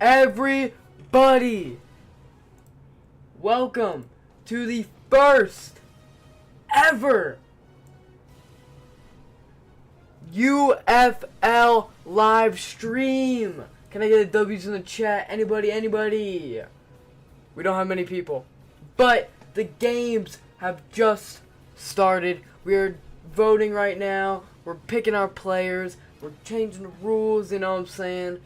everybody? Welcome to the first ever UFL live stream. Can I get a W's in the chat? Anybody? We don't have many people, but the games have just started. We're voting right now. We're picking our players. We're changing the rules, you know what I'm saying?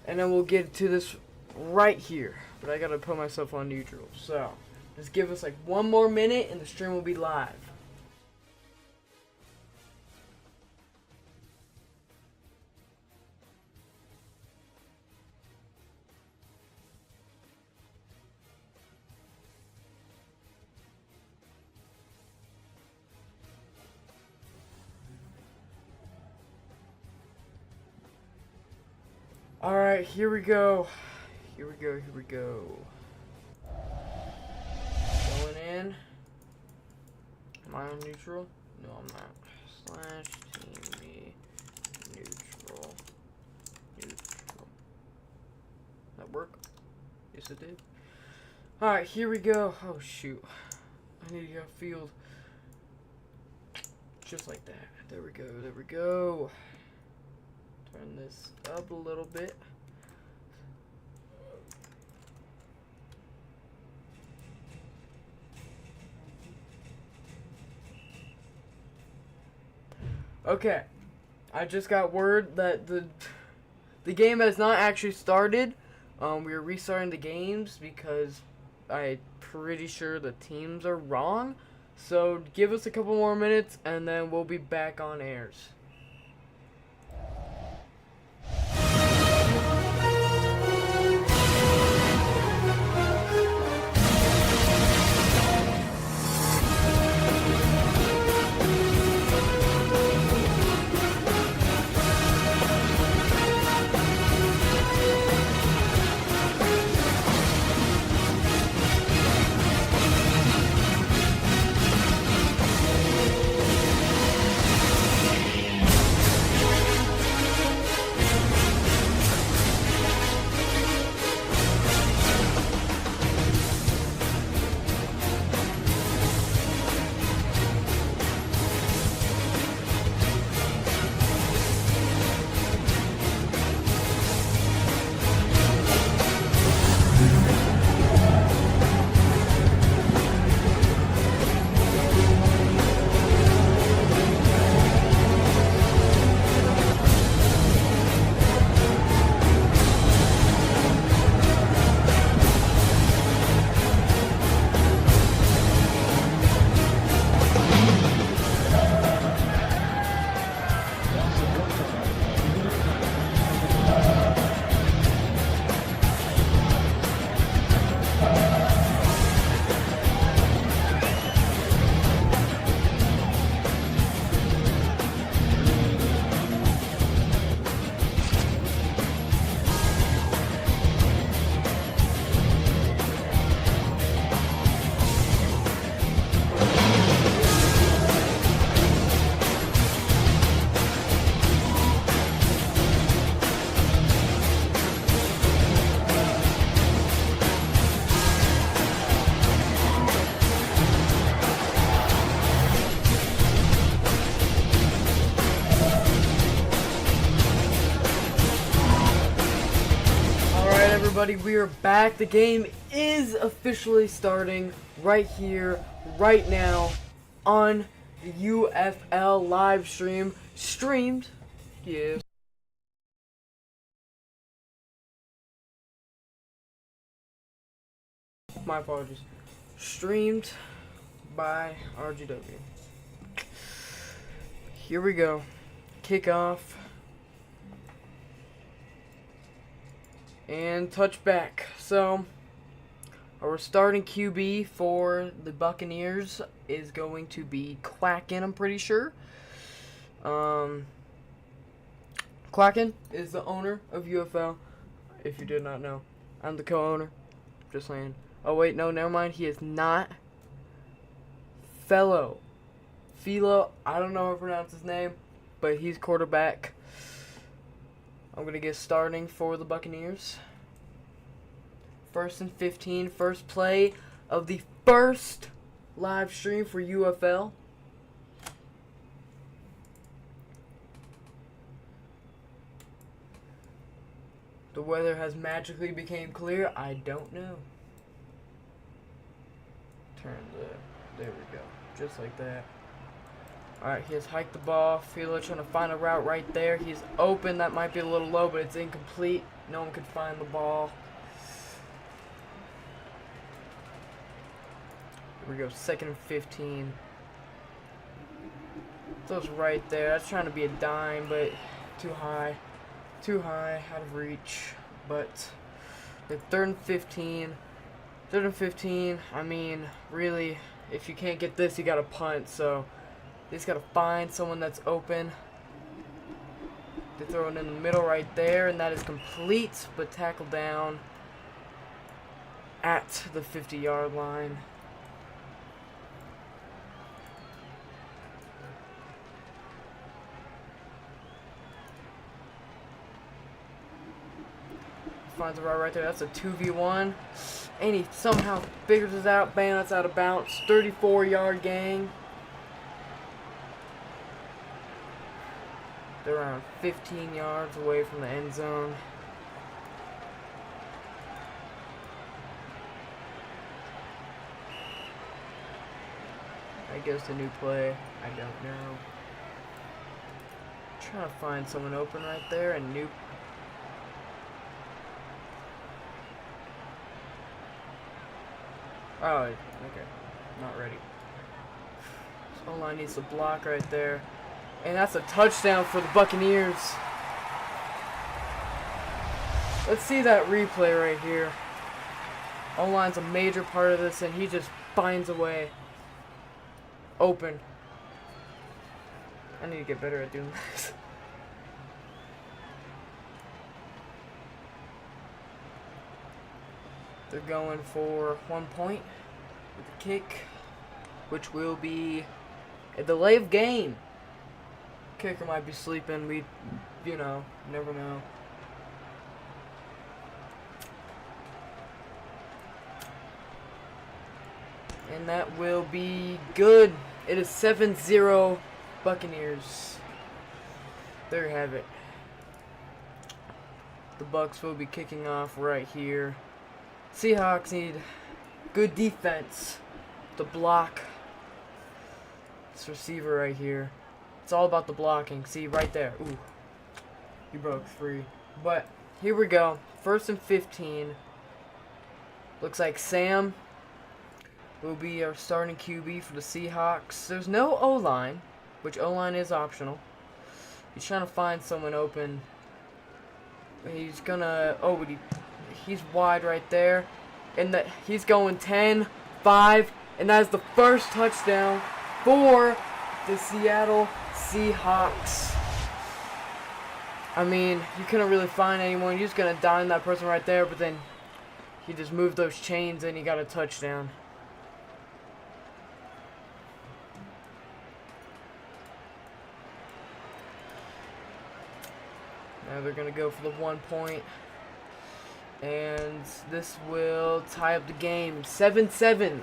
And then we'll get to this right here. But I gotta put myself on neutral. So, just give us like one more minute and the stream will be live. Alright, here we go. Here we go. Going in. Am I on neutral? No, I'm not. /team me neutral. That work? Yes, it did. Alright, here we go. Oh, shoot. I need to get a field. Just like that. There we go. Turn this up a little bit. Okay, I just got word that the game has not actually started. We are restarting the games because I'm pretty sure the teams are wrong. So give us a couple more minutes and then we'll be back on airs. Everybody, we are back. The game is officially starting right here, right now, on the UFL live stream. Streamed, yeah. My apologies. Streamed by RGW. Here we go. Kickoff. And touchback. So, our starting QB for the Buccaneers is going to be Quacken, I'm pretty sure. Quacken is the owner of UFL, if you did not know. I'm the co-owner. Just saying. Oh, wait, no, never mind. He is not. Philo, I don't know how to pronounce his name, but he's quarterback. I'm going to get starting for the Buccaneers. First and 15. First play of the first live stream for UFL. The weather has magically become clear. I don't know. There we go. Just like that. Alright, he has hiked the ball. Filo trying to find a route right there. He's open. That might be a little low, but it's incomplete. No one could find the ball. Here we go. Second and 15. Those right there. That's trying to be a dime, but too high. Too high. Out of reach. But the third and 15. Third and 15. I mean, really, if you can't get this, you got to punt. So you just got to find someone that's open. They throw it in the middle right there, and that is complete, but tackle down at the 50-yard line. Finds a route right there. That's a 2v1. And he somehow figures it out. Bam, that's out of bounds. 34-yard gain. They're around 15 yards away from the end zone. I guess the new play. I don't know. Trying to find someone open right there. And new. Oh, okay. Not ready. So O-line needs to block right there. And that's a touchdown for the Buccaneers. Let's see that replay right here. O-line's a major part of this, and he just finds a way. Open. I need to get better at doing this. They're going for 1 point with the kick, which will be a delay of game. Kicker might be sleeping. We, never know. And that will be good. It is 7-0 Buccaneers. There you have it. The Bucs will be kicking off right here. Seahawks need good defense to block this receiver right here. It's all about the blocking. See, right there. Ooh. He broke free. But here we go. First and 15. Looks like Sam will be our starting QB for the Seahawks. There's no O-line, which O-line is optional. He's trying to find someone open. He's gonna... Oh, but he's wide right there. And he's going 10, 5, and that is the first touchdown for the Seattle Seahawks. I mean, you couldn't really find anyone. You're just going to dime that person right there, but then he just moved those chains and he got a touchdown. Now they're going to go for the 1 point. And this will tie up the game. 7-7.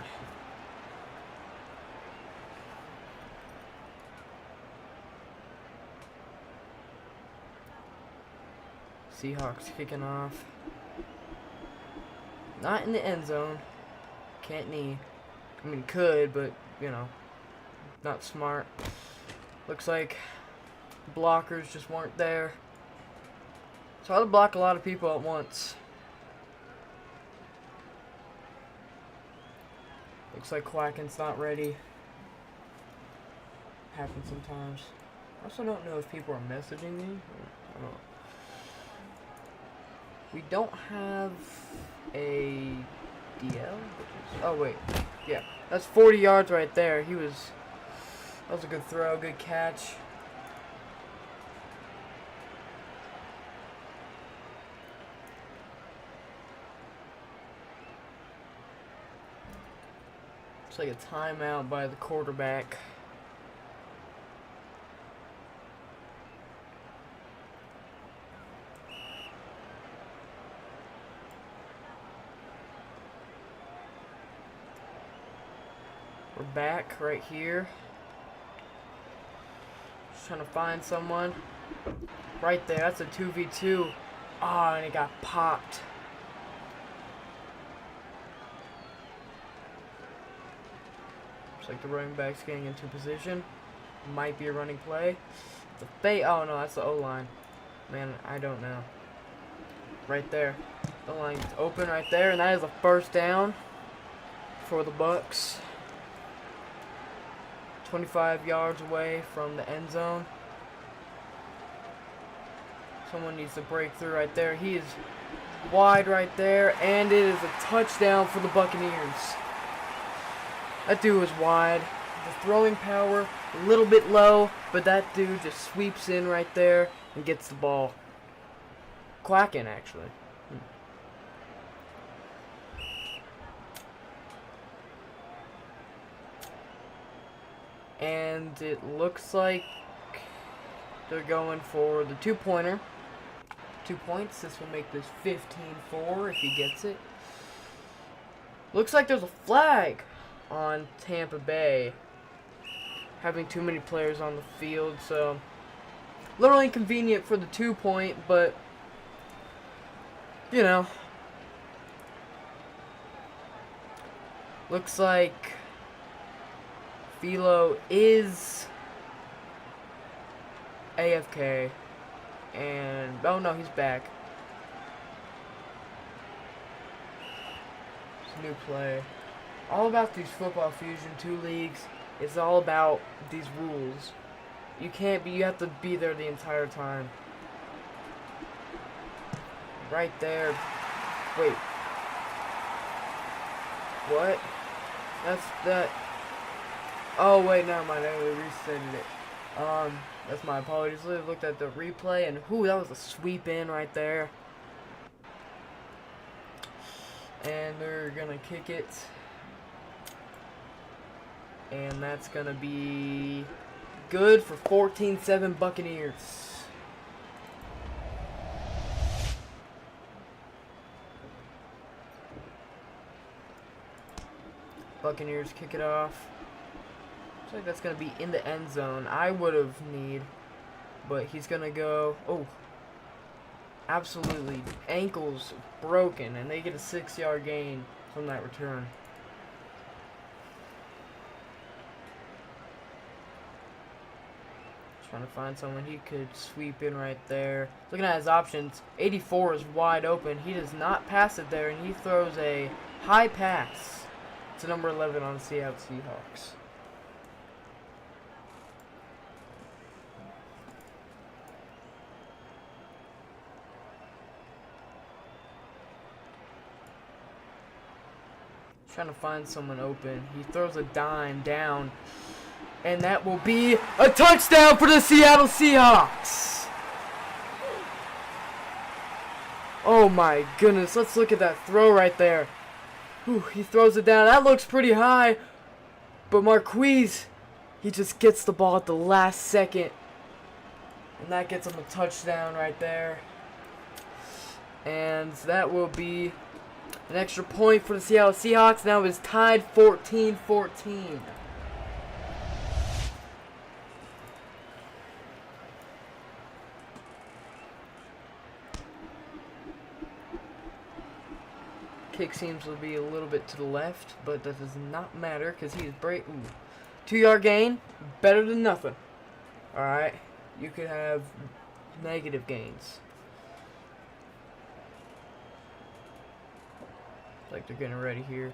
Seahawks kicking off. Not in the end zone. Can't knee. I mean, could, but, not smart. Looks like blockers just weren't there. So I had to block a lot of people at once. Looks like Quacken's not ready. Happens sometimes. I also don't know if people are messaging me. I don't know. We don't have a DL. Oh wait, yeah, that's 40 yards right there. That was a good throw, good catch. It's like a timeout by the quarterback. We're back right here. Just trying to find someone. Right there. That's a 2v2. Oh, and it got popped. Looks like the running back's getting into position. Might be a running play. It's a fake. Oh, no, that's the O-line. Man, I don't know. Right there. The line's open right there, and that is a first down for the Bucks. 25 yards away from the end zone. Someone needs to break through right there. He is wide right there, and it is a touchdown for the Buccaneers. That dude was wide. The throwing power a little bit low, but that dude just sweeps in right there and gets the ball. Quacking, actually. And it looks like they're going for the two-pointer. 2 points. This will make this 15-4 if he gets it. Looks like there's a flag on Tampa Bay. Having too many players on the field, so a little inconvenient for the 2-point, but you know. Looks like Philo is AFK, and oh no, he's back. It's a new play. All about these Football Fusion 2 leagues. It's all about these rules. You can't be. You have to be there the entire time. Right there. Wait. What? That's that. Oh wait, never mind. I resetted it. That's my apologies. I looked at the replay and whoo, that was a sweep in right there. And they're gonna kick it. And that's gonna be good for 14-7 Buccaneers. Buccaneers kick it off. Looks like that's gonna be in the end zone. I would have need, but he's gonna go. Oh, absolutely, ankles broken, and they get a 6-yard gain from that return. Trying to find someone he could sweep in right there. Looking at his options, 84 is wide open. He does not pass it there, and he throws a high pass to number 11 on the Seattle Seahawks. Trying to find someone open. He throws a dime down. And that will be a touchdown for the Seattle Seahawks. Oh my goodness. Let's look at that throw right there. Whew, he throws it down. That looks pretty high. But Marquise, he just gets the ball at the last second. And that gets him a touchdown right there. And that will be an extra point for the Seattle Seahawks. Now it's tied 14-14. Kick seems to be a little bit to the left, but that does not matter because he's break. 2-yard gain, better than nothing. Alright, you could have negative gains. Like they're getting ready here.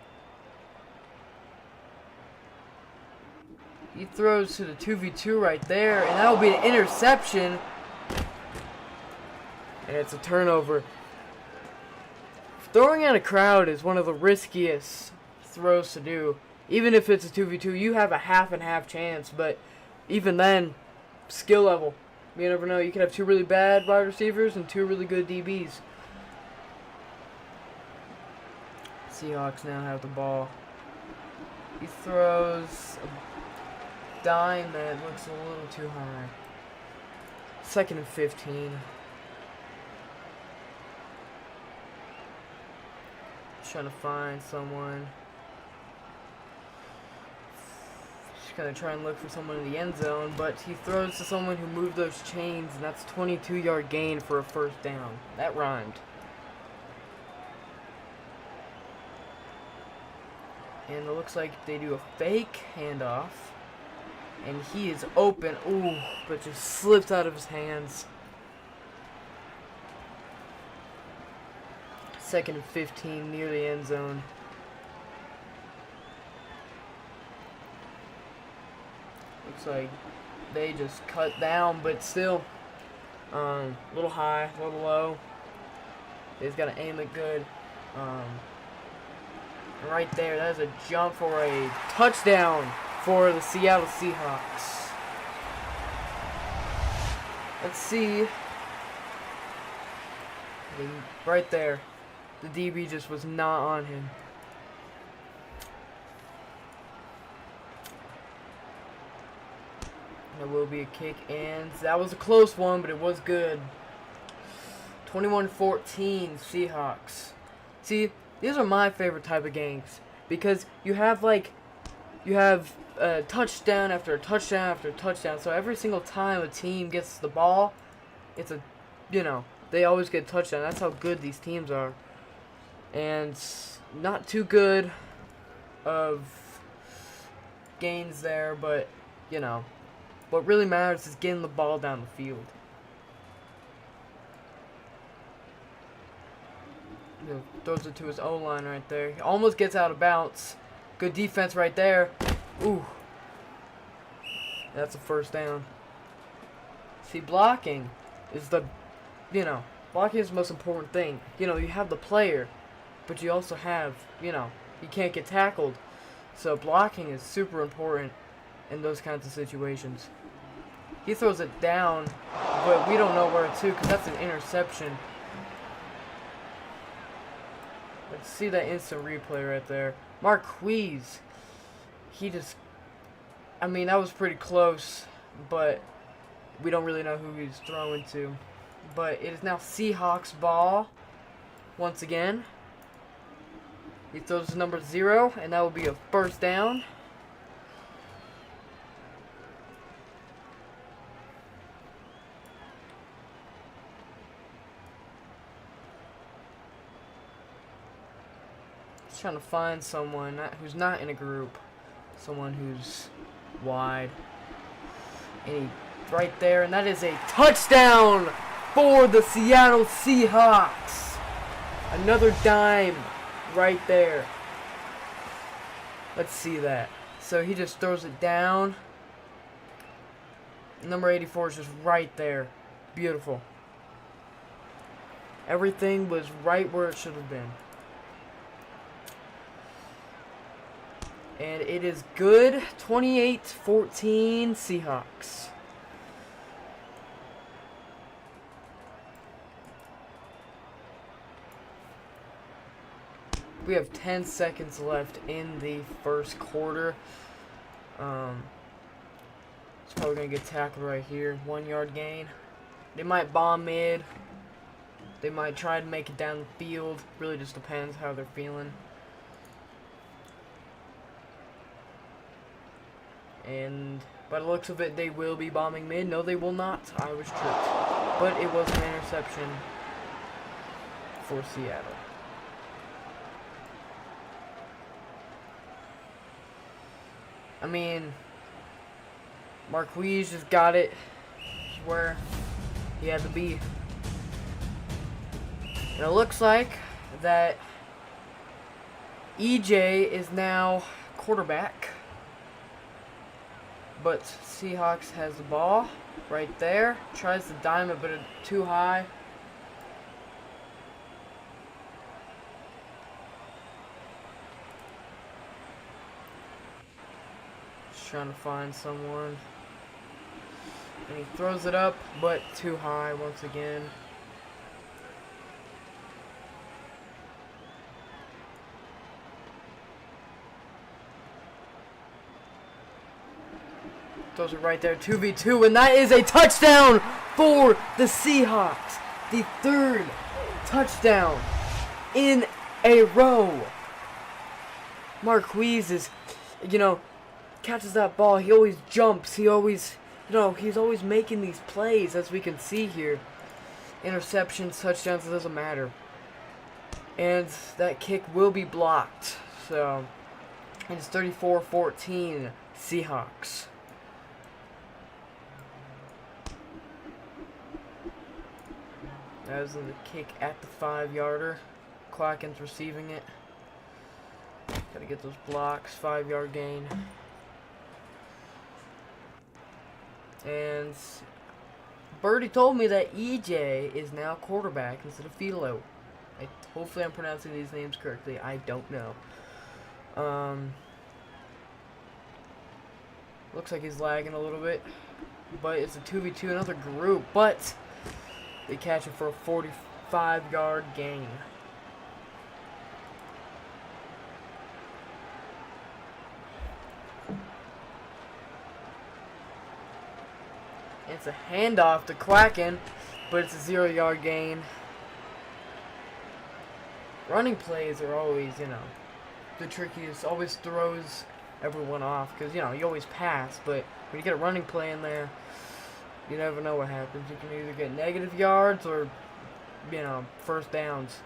He throws to the 2v2 right there, and that will be an interception. And it's a turnover. Throwing at a crowd is one of the riskiest throws to do. Even if it's a 2v2, you have a half and half chance, but even then, skill level. You never know. You could have 2 really bad wide receivers and 2 really good DBs. Seahawks now have the ball. He throws a dime that looks a little too high. 2nd and 15. Trying to find someone. going to try and look for someone in the end zone, but he throws to someone who moved those chains, and that's 22-yard gain for a first down. That rhymed. And it looks like they do a fake handoff, and he is open. Ooh, but just slips out of his hands. 2nd and 15 near the end zone. Looks like they just cut down, but still a little high, a little low. They've got to aim it good. Right there, that is a jump for a touchdown for the Seattle Seahawks. Let's see. Right there, the DB just was not on him. There will be a kick, and that was a close one, but it was good. 21-14 Seahawks. See, these are my favorite type of games because you have touchdown after a touchdown after a touchdown. So every single time a team gets the ball, it's a, they always get a touchdown. That's how good these teams are. And not too good of gains there, but what really matters is getting the ball down the field. Throws it to his O-line right there. He almost gets out of bounds. Good defense right there. Ooh. That's a first down. See, blocking is blocking is the most important thing. You have the player, but you also have, you can't get tackled. So blocking is super important in those kinds of situations. He throws it down, but we don't know where to because that's an interception. Let's see that instant replay right there. Marquise, that was pretty close, but we don't really know who he's throwing to. But it is now Seahawks ball once again. He throws to number 0, and that will be a first down. Trying to find someone who's not in a group, someone who's wide, and right there, and that is a touchdown for the Seattle Seahawks. Another dime right there. Let's see that. So he just throws it down. Number 84 is just right there. Beautiful. Everything was right where it should have been. And it is good. 28-14 Seahawks. We have 10 seconds left in the first quarter. It's probably going to get tackled right here. 1 yard gain. They might bomb mid. They might try to make it down the field. Really just depends how they're feeling. And by the looks of it, they will be bombing mid. No, they will not. I was tricked. But it was an interception for Seattle. Marquise just got it where he had to be. And it looks like that EJ is now quarterback. But Seahawks has the ball right there. Tries to dime it, but it's too high. Just trying to find someone. And he throws it up, but too high once again. Throws it right there, 2v2, and that is a touchdown for the Seahawks. The third touchdown in a row. Marquise is, catches that ball, he always jumps. He always, he's always making these plays, as we can see here. Interceptions, touchdowns, it doesn't matter. And that kick will be blocked. So, it's 34-14 Seahawks. That was the kick at the 5-yarder. Quacken's receiving it. Gotta get those blocks. 5-yard gain. And Birdie told me that EJ is now quarterback instead of Philo. Hopefully I'm pronouncing these names correctly. I don't know. Looks like he's lagging a little bit. But it's a 2v2, another group. But they catch him for a 45-yard gain. It's a handoff to Quacken, but it's a 0-yard gain. Running plays are always, the trickiest. Always throws everyone off because, you always pass, but when you get a running play in there, you never know what happens. You can either get negative yards or, first downs.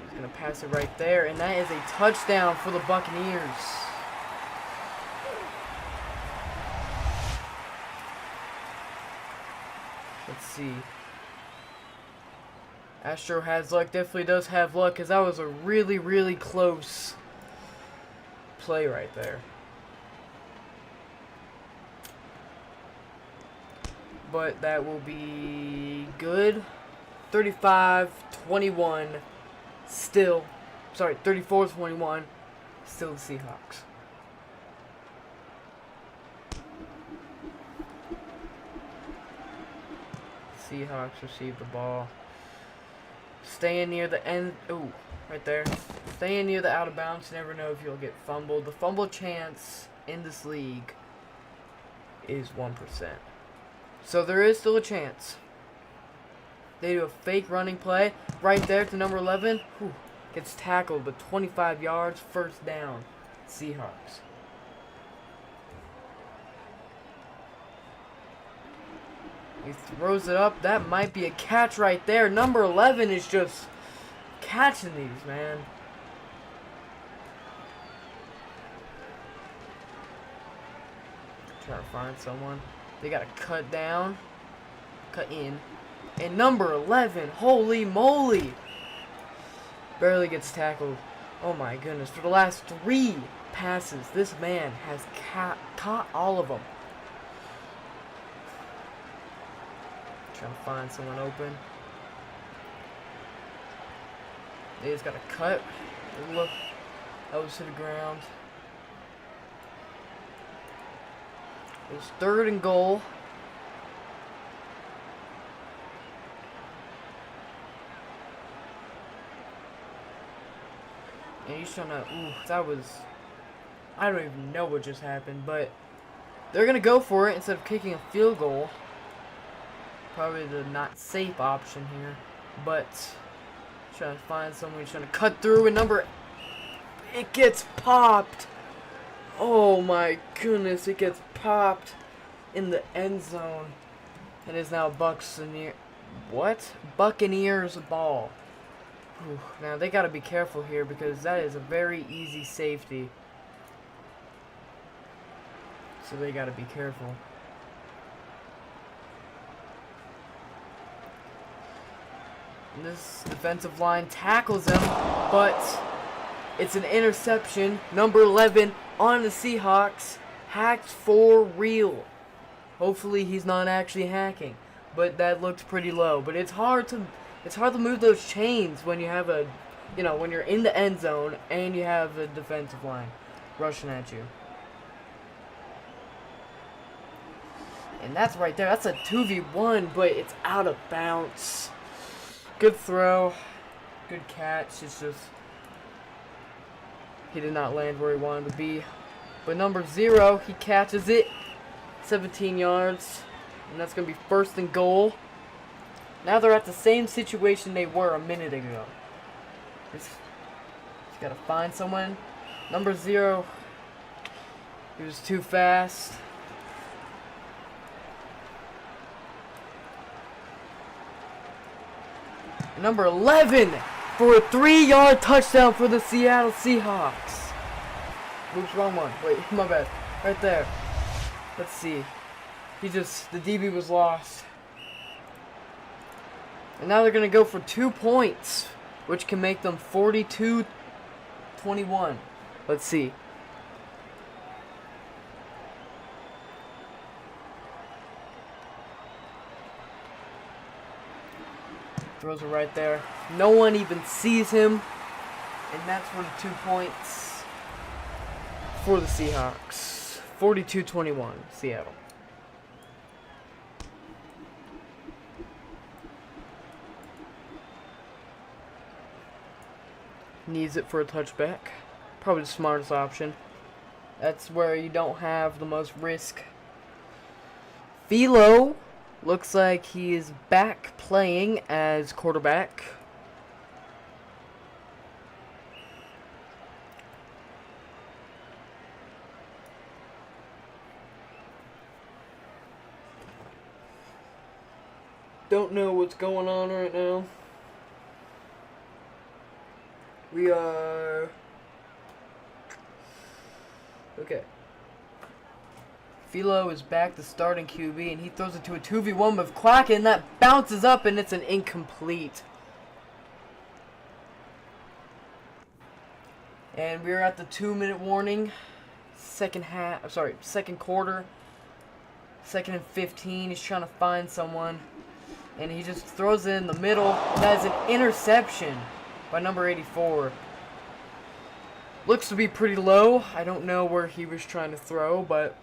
He's going to pass it right there, and that is a touchdown for the Buccaneers. Let's see. Astro has luck, definitely does have luck, because that was a really, really close play right there. But that will be good. 35-21, still, 34-21, still the Seahawks. Seahawks receive the ball. Staying near the end. Ooh, right there. Staying near the out of bounds. You never know if you'll get fumbled. The fumble chance in this league is 1%. So there is still a chance. They do a fake running play right there to number 11. Whew, gets tackled, but 25 yards, first down. Seahawks. He throws it up. That might be a catch right there. Number 11 is just catching these, man. Trying to find someone. They got to cut down. Cut in. And number 11, holy moly. Barely gets tackled. Oh my goodness. For the last 3 passes, this man has caught all of them. Trying to find someone open. They just got to cut. Look. Elbows to the ground. It's 3rd and goal. And he's trying to. Ooh, that was. I don't even know what just happened, but they're going to go for it instead of kicking a field goal. Probably the not safe option here, but trying to find someone who's trying to cut through, and it gets popped. Oh my goodness, it gets popped in the end zone. It is now Buccaneers ball. Whew. Now they got to be careful here because that is a very easy safety. So they got to be careful. This defensive line tackles him, but it's an interception. Number 11 on the Seahawks. Hacked for real. Hopefully he's not actually hacking, but that looks pretty low. But it's hard to move those chains when you have when you're in the end zone and you have a defensive line rushing at you. And that's right there. That's a 2v1, but it's out of bounds. Good throw. Good catch. It's just he did not land where he wanted to be. But number 0, he catches it. 17 yards. And that's going to be 1st and goal. Now they're at the same situation they were a minute ago. He's got to find someone. Number 0. He was too fast. Number 11 for a 3-yard touchdown for the Seattle Seahawks. Oops, wrong one. Wait, my bad. Right there. Let's see. The DB was lost. And now they're going to go for 2 points, which can make them 42-21. Let's see. Throws it right there. No one even sees him. And that's for the 2 points for the Seahawks. 42-21, Seattle. Needs it for a touchback. Probably the smartest option. That's where you don't have the most risk. Philo looks like he is back playing as quarterback. Don't know what's going on right now. We are... Okay. Philo is back to starting QB, and he throws it to a 2v1 with Quack, and that bounces up, and it's an incomplete. And we're at the 2-minute warning. Second quarter. 2nd and 15. He's trying to find someone, and he just throws it in the middle. That is an interception by number 84. Looks to be pretty low. I don't know where he was trying to throw, but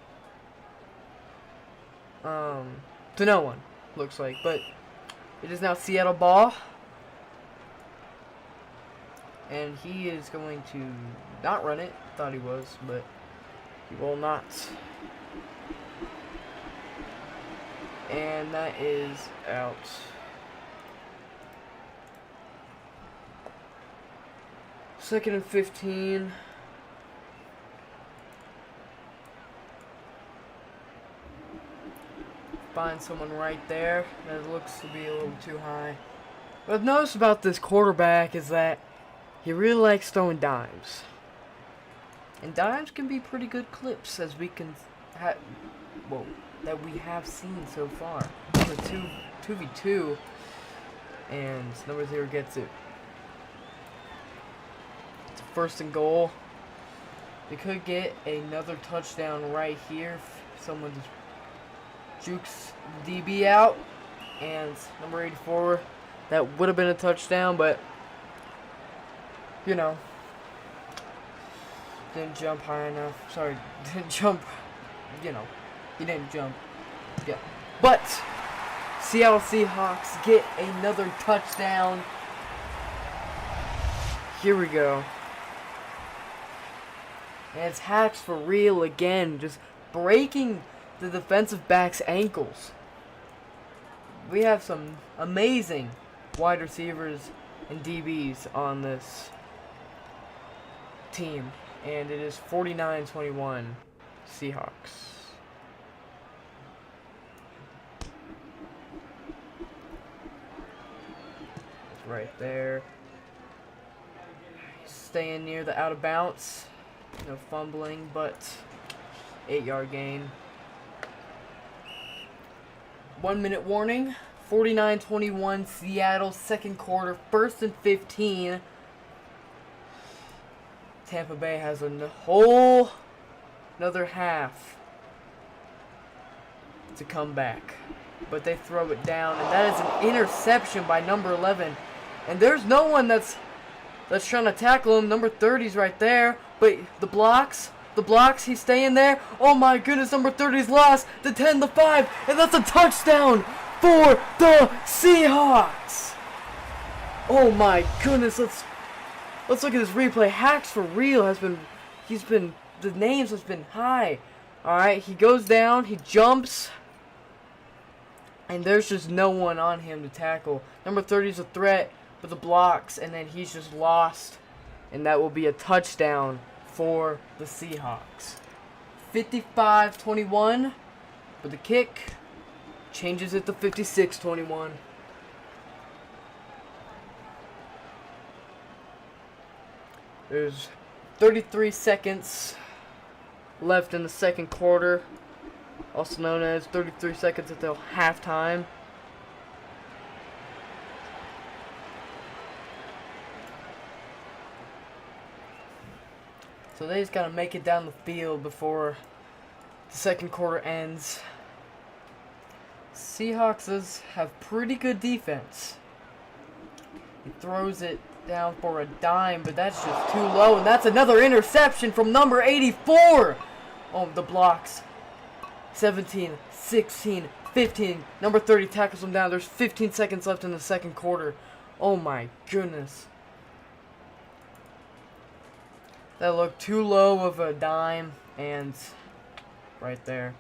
to no one, looks like. But it is now Seattle ball. And he is going to not run it. Thought he was, but he will not. And that is out. Second and 15. Find someone right there. That looks to be a little too high. What I've noticed about this quarterback is that he really likes throwing dimes. And dimes can be pretty good clips, as we can that we have seen so far. Number 2v2, and number 0 gets it. It's a 1st and goal. They could get another touchdown right here if someone just jukes DB out. And number 84, that would have been a touchdown, but you know, didn't jump high enough. Sorry, didn't jump. You know, he didn't jump. Yeah, but Seattle Seahawks get another touchdown. Here we go. And it's Hacks for real again, just breaking the defensive back's ankles. We have some amazing wide receivers and DBs on this team. And it is 49-21 Seahawks. It's right there. Staying near the out of bounds. No fumbling, but 8-yard gain. 1-minute warning. 49-21 Seattle, 2nd quarter, 1st and 15. Tampa Bay has another half to come back. But they throw it down, and that is an interception by number 11. And there's no one that's trying to tackle him. Number 30's right there. But the blocks, he's staying there. Oh my goodness, number 30's lost. The 10, the 5, and that's a touchdown for the Seahawks. Oh my goodness, let's look at this replay. Hacks for real the names has been high. Alright, he goes down, he jumps, and there's just no one on him to tackle. Number 30's a threat for the blocks, and then he's just lost. And that will be a touchdown for the Seahawks. 55-21, but the kick changes it to 56-21. There's 33 seconds left in the second quarter, also known as 33 seconds until halftime. So they just gotta make it down the field before the second quarter ends. Seahawks have pretty good defense. He throws it down for a dime, but that's just too low, and that's another interception from number 84. Oh, the blocks. 17, 16, 15. Number 30 tackles him down. There's 15 seconds left in the second quarter. Oh my goodness. That looked too low of a dime, and right there.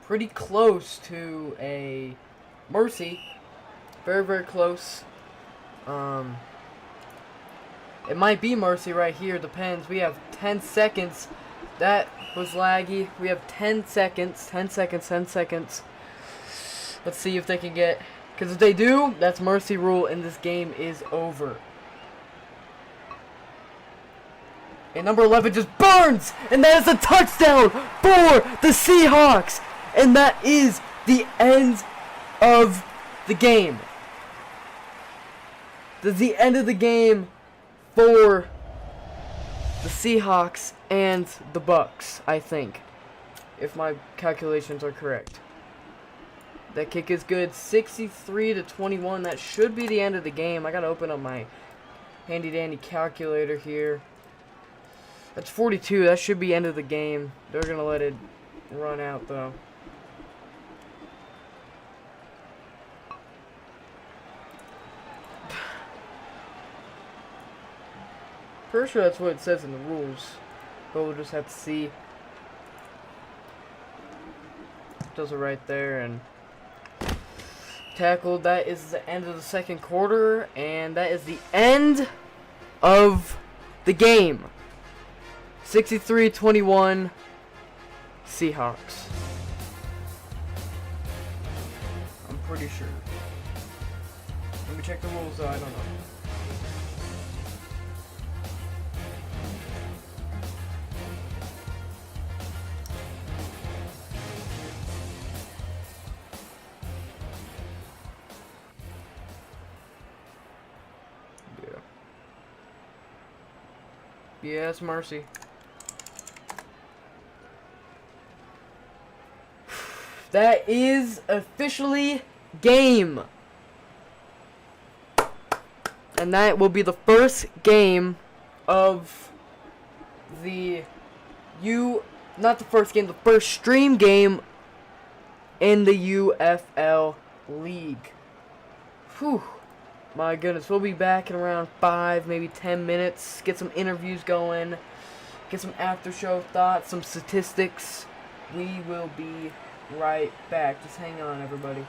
Pretty close to a mercy. Very, very close. It might be mercy right here. Depends. We have 10 seconds. That was laggy. We have 10 seconds. 10 seconds. 10 seconds. Let's see if they can get... Because if they do, that's mercy rule, and this game is over. And number 11 just burns! And that is a touchdown for the Seahawks! And that is the end of the game. That's the end of the game for the Seahawks and the Bucks, I think. If my calculations are correct. That kick is good. 63-21. That should be the end of the game. I gotta open up my handy dandy calculator here. That's 42. That should be end of the game. They're gonna let it run out though. Pretty sure that's what it says in the rules. But we'll just have to see. Does it right there and tackled. That is the end of the second quarter, and that is the end of the game. 63-21 Seahawks. I'm pretty sure. Let me check the rules though, I don't know. Yes, mercy. That is officially game. And that will be the first game of the not the first game, the first stream game in the UFL League. Whew. My goodness, we'll be back in around 5, maybe 10 minutes. Get some interviews going. Get some after show thoughts, some statistics. We will be right back. Just hang on, everybody.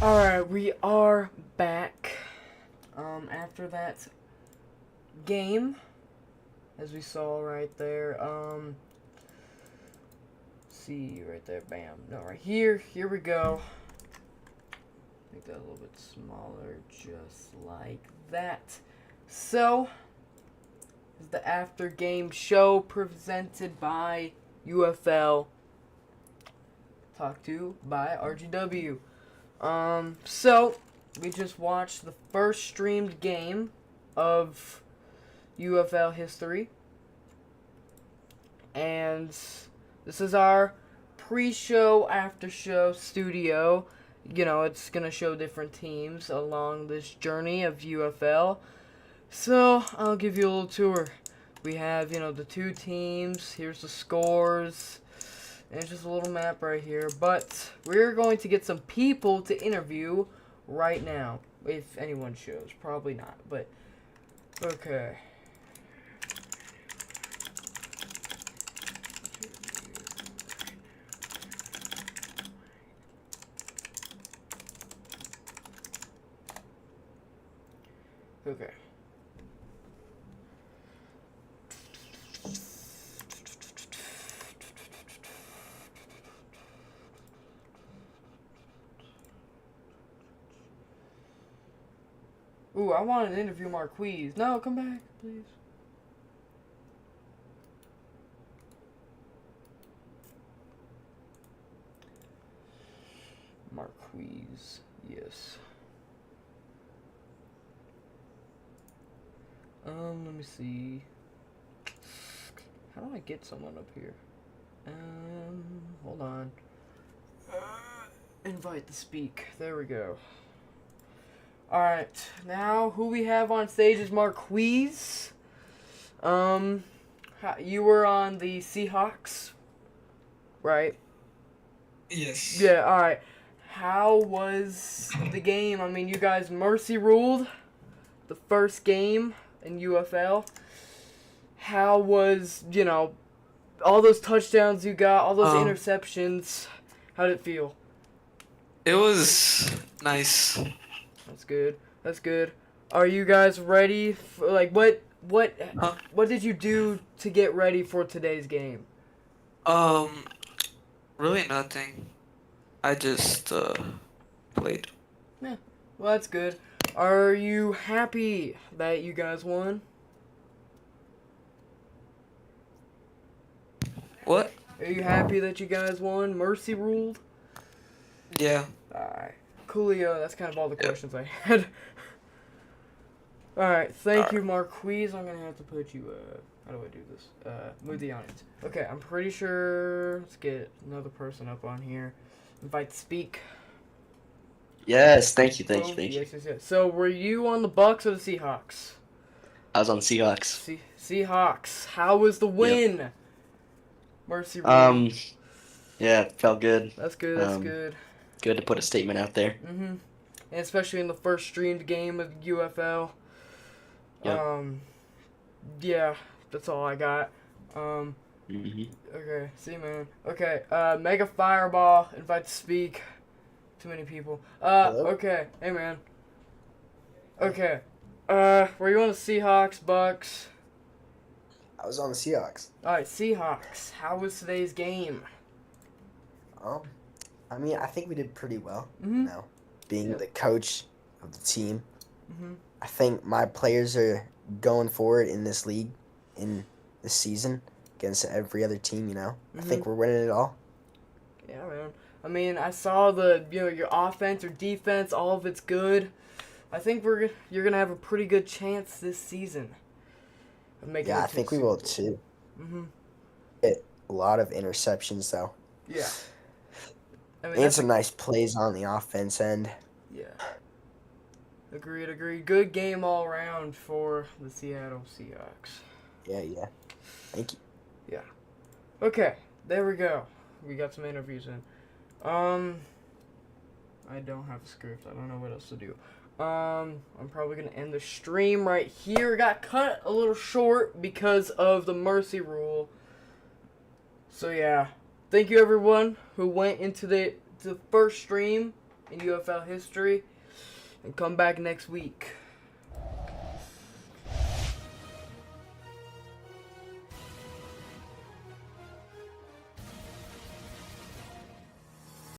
Alright, we are back. After that game, as we saw right there, see right there, bam. No, right here, here we go. Make that a little bit smaller, just like that. So, this is the after game show presented by UFL. Talked to by RGW. So, we just watched the first streamed game of UFL history. And this is our pre-show, after-show studio. You know, it's going to show different teams along this journey of UFL. So, I'll give you a little tour. We have, you know, the two teams. Here's the scores. And it's just a little map right here. But we're going to get some people to interview right now. If anyone shows. Probably not. But, okay. Okay. Ooh, I wanted to interview Marquise. No, come back, please. Marquise, yes. Let me see. How do I get someone up here? Hold on. Invite to speak. There we go. Alright, now who we have on stage is Marquise. You were on the Seahawks, right? Yes. Yeah, alright. How was the game? I mean, you guys mercy ruled the first game in UFL. How was, you know, all those touchdowns you got, all those interceptions? How did it feel? It was nice. That's good. That's good. Are you guys ready? Like, what did you do to get ready for today's game? Really nothing. I just played. Yeah, well, that's good. Are you happy that you guys won? What? Are you happy that you guys won? Mercy ruled? Yeah. Alright. Coolio, that's kind of all the questions I had. Alright, thank you, Marquise. I'm gonna have to put you, how do I do this? Move the audience. Okay, I'm pretty sure, let's get another person up on here. Invite to speak. Yes, thank you. Yes. So, were you on the Bucks or the Seahawks? I was on Seahawks. Seahawks. How was the win? Mercy rule. Yeah, it felt good. That's good, that's good. Good to put a statement out there. And especially in the first streamed game of UFL. Yep. Yeah, that's all I got. Okay, see, man. Okay, Mega Fireball, invite to speak. Too many people. Hello? Okay, hey, man. Okay, were you on the Seahawks, Bucks? I was on the Seahawks. Alright, Seahawks. How was today's game? I mean, I think we did pretty well. Mm-hmm. You know, being the coach of the team. Mm-hmm. I think my players are going forward in this league, in this season, against every other team. You know, I think we're winning it all. Yeah, man. I mean, I saw your offense or defense, all of it's good. I think you're gonna have a pretty good chance this season of making. Yeah, I think we will too. Get a lot of interceptions though. Yeah. I mean, and some nice plays on the offense end. Yeah. Agreed. Good game all around for the Seattle Seahawks. Yeah. Thank you. Yeah. Okay, there we go. We got some interviews in. I don't have a script. I don't know what else to do. I'm probably gonna end the stream right here. It got cut a little short because of the mercy rule. So yeah. Thank you everyone who went into the first stream in UFL history. And come back next week.